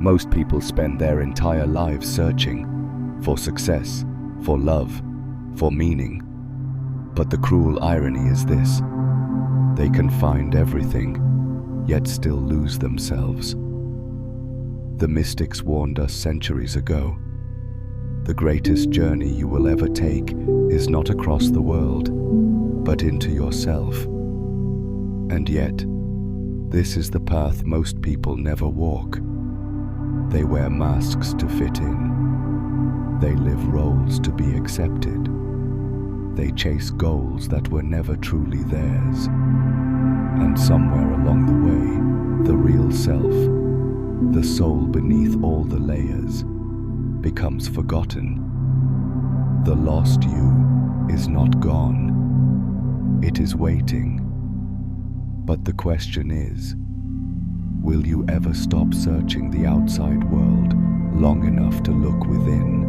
Most people spend their entire lives searching for success, for love, for meaning. But the cruel irony is this: they can find everything, yet still lose themselves. The mystics warned us centuries ago. The greatest journey you will ever take is not across the world, but into yourself. And yet, this is the path most people never walk. They wear masks to fit in. They live roles to be accepted. They chase goals that were never truly theirs. And somewhere along the way, the real self, the soul beneath all the layers, becomes forgotten. The lost you is not gone. It is waiting. But the question is, will you ever stop searching the outside world long enough to look within?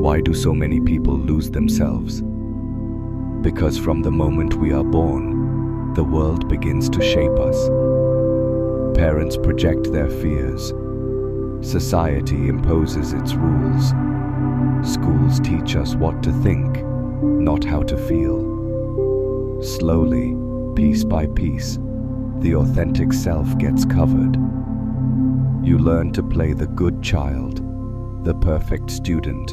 Why do so many people lose themselves? Because from the moment we are born, the world begins to shape us. Parents project their fears. Society imposes its rules. Schools teach us what to think, not how to feel. Slowly, piece by piece, the authentic self gets covered. You learn to play the good child, the perfect student,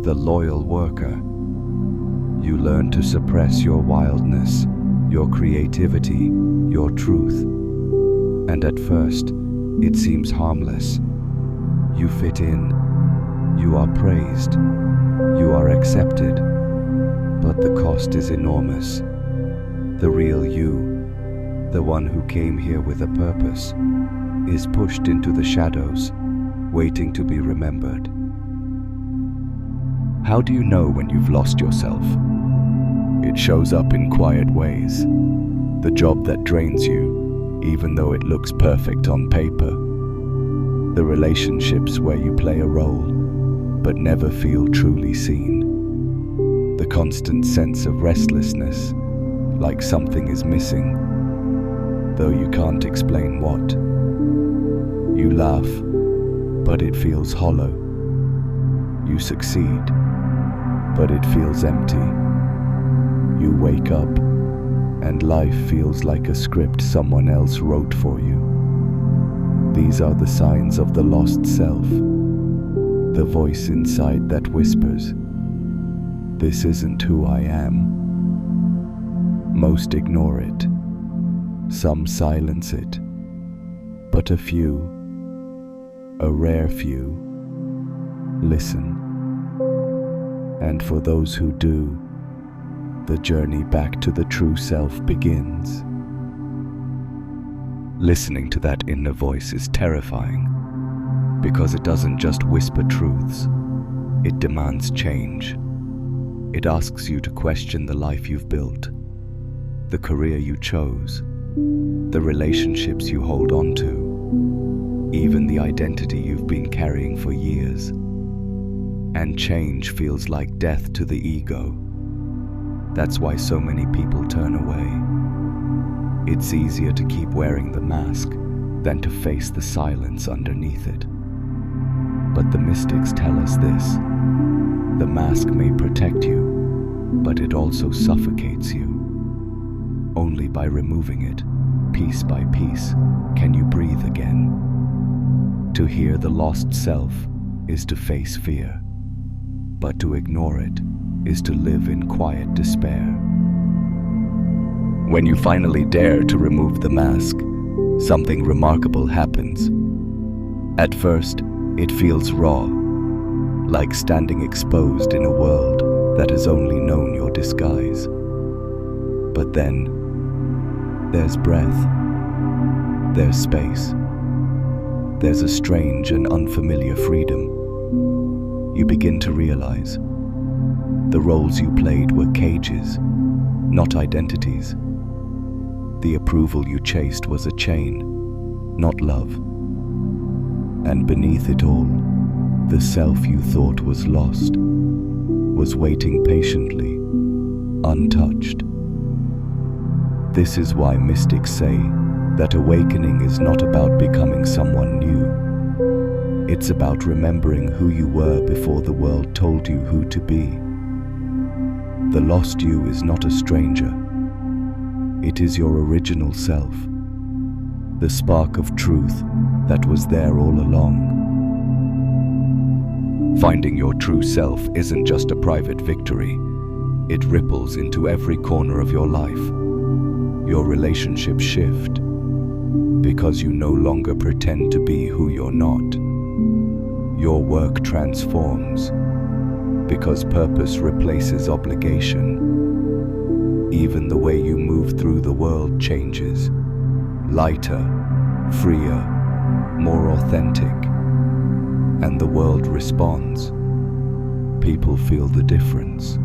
the loyal worker. You learn to suppress your wildness, your creativity, your truth. And at first, it seems harmless. You fit in, you are praised, you are accepted. But the cost is enormous. The real you, the one who came here with a purpose, is pushed into the shadows, waiting to be remembered. How do you know when you've lost yourself? It shows up in quiet ways. The job that drains you, even though it looks perfect on paper. The relationships where you play a role, but never feel truly seen. The constant sense of restlessness, like something is missing, though you can't explain what. You laugh, but it feels hollow. You succeed, but it feels empty. You wake up, and life feels like a script someone else wrote for you. These are the signs of the lost self, the voice inside that whispers, "This isn't who I am." Most ignore it. Some silence it. But a few, a rare few, listen. And for those who do, the journey back to the true self begins. Listening to that inner voice is terrifying, because it doesn't just whisper truths, it demands change. It asks you to question the life you've built, the career you chose, the relationships you hold on to, even the identity you've been carrying for years. And change feels like death to the ego. That's why so many people turn away. It's easier to keep wearing the mask than to face the silence underneath it. But the mystics tell us this: the mask may protect you, but it also suffocates you. Only by removing it, piece by piece, can you breathe again. To hear the lost self is to face fear, but to ignore it is to live in quiet despair. When you finally dare to remove the mask, something remarkable happens. At first, it feels raw, like standing exposed in a world that has only known your disguise. But then, there's breath, there's space, there's a strange and unfamiliar freedom. You begin to realize the roles you played were cages, not identities. The approval you chased was a chain, not love. And beneath it all, the self you thought was lost was waiting patiently, untouched. This is why mystics say that awakening is not about becoming someone new. It's about remembering who you were before the world told you who to be. The lost you is not a stranger. It is your original self, the spark of truth that was there all along. Finding your true self isn't just a private victory. It ripples into every corner of your life. Your relationships shift because you no longer pretend to be who you're not. Your work transforms because purpose replaces obligation. Even the way you move through the world changes. Lighter, freer, more authentic. And the world responds. People feel the difference.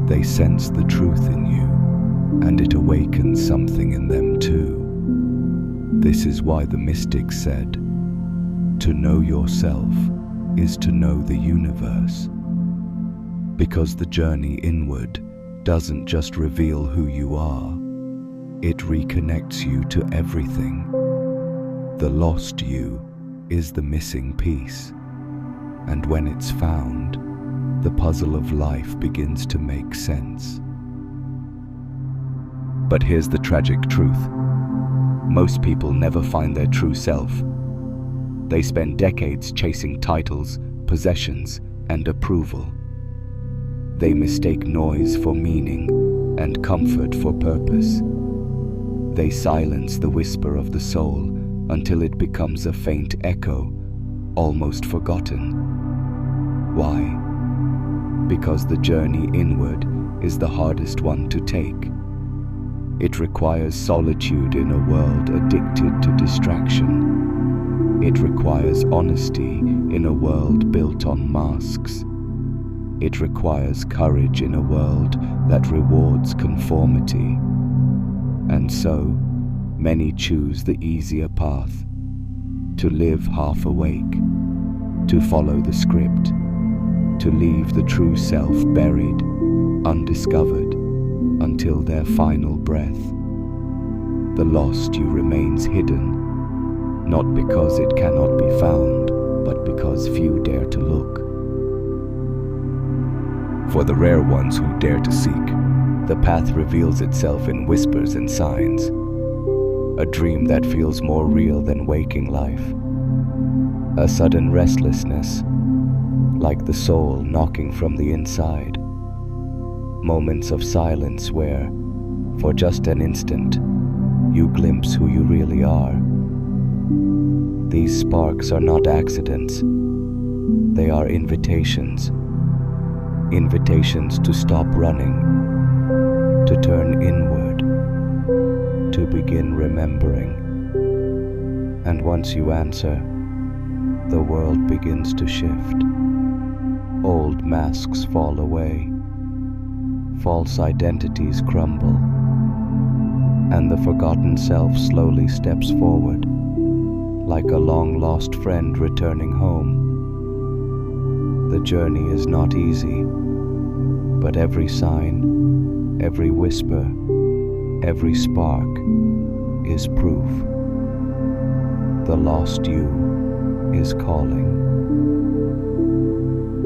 They sense the truth in you, and it awakens something in them too. This is why the mystics said, to know yourself is to know the universe. Because the journey inward doesn't just reveal who you are, it reconnects you to everything. The lost you is the missing piece. And when it's found, the puzzle of life begins to make sense. But here's the tragic truth. Most people never find their true self. They spend decades chasing titles, possessions, and approval. They mistake noise for meaning and comfort for purpose. They silence the whisper of the soul until it becomes a faint echo, almost forgotten. Why? Because the journey inward is the hardest one to take. It requires solitude in a world addicted to distraction. It requires honesty in a world built on masks. It requires courage in a world that rewards conformity. And so, many choose the easier path, to live half awake, to follow the script, to leave the true self buried, undiscovered, until their final breath. The lost you remains hidden, not because it cannot be found, but because few dare to look. For the rare ones who dare to seek, the path reveals itself in whispers and signs, a dream that feels more real than waking life, a sudden restlessness, like the soul knocking from the inside, moments of silence where, for just an instant, you glimpse who you really are. These sparks are not accidents, they are invitations. Invitations to stop running, to turn inward, to begin remembering. And once you answer, the world begins to shift. Old masks fall away, false identities crumble, and the forgotten self slowly steps forward, like a long-lost friend returning home. The journey is not easy, but every sign, every whisper, every spark is proof. The lost you is calling.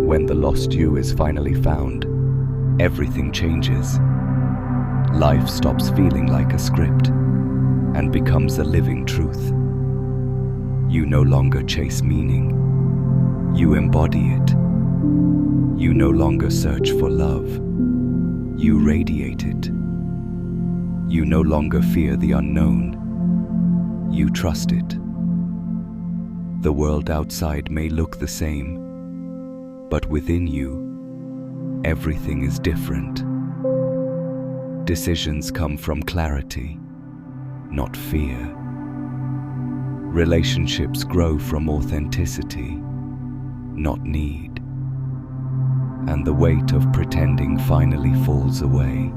When the lost you is finally found, everything changes. Life stops feeling like a script and becomes a living truth. You no longer chase meaning. You embody it. You no longer search for love. You radiate it. You no longer fear the unknown. You trust it. The world outside may look the same, but within you, everything is different. Decisions come from clarity, not fear. Relationships grow from authenticity, not need. And the weight of pretending finally falls away.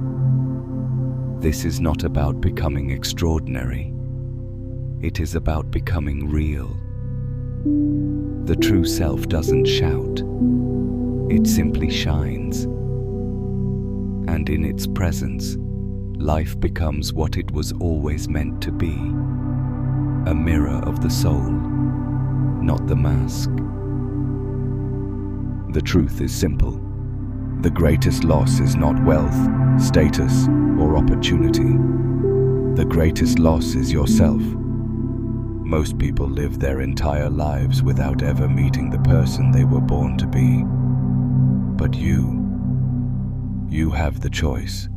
This is not about becoming extraordinary. It is about becoming real. The true self doesn't shout. It simply shines. And in its presence, life becomes what it was always meant to be, a mirror of the soul, not the mask. The truth is simple. The greatest loss is not wealth, status, or opportunity. The greatest loss is yourself. Most people live their entire lives without ever meeting the person they were born to be. But you have the choice.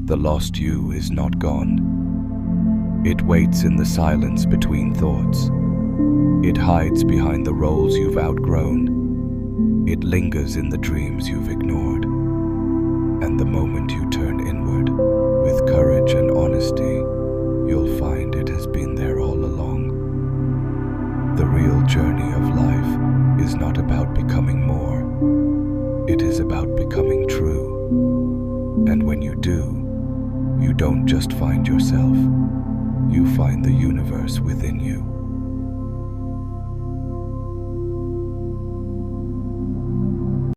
The lost you is not gone. It waits in the silence between thoughts. It hides behind the roles you've outgrown. It lingers in the dreams you've ignored. And the moment you turn inward, with courage and honesty, you'll find it has been there all along. The real journey of life is not about becoming more. It is about becoming true. And when you do, you don't just find yourself, you find the universe within you.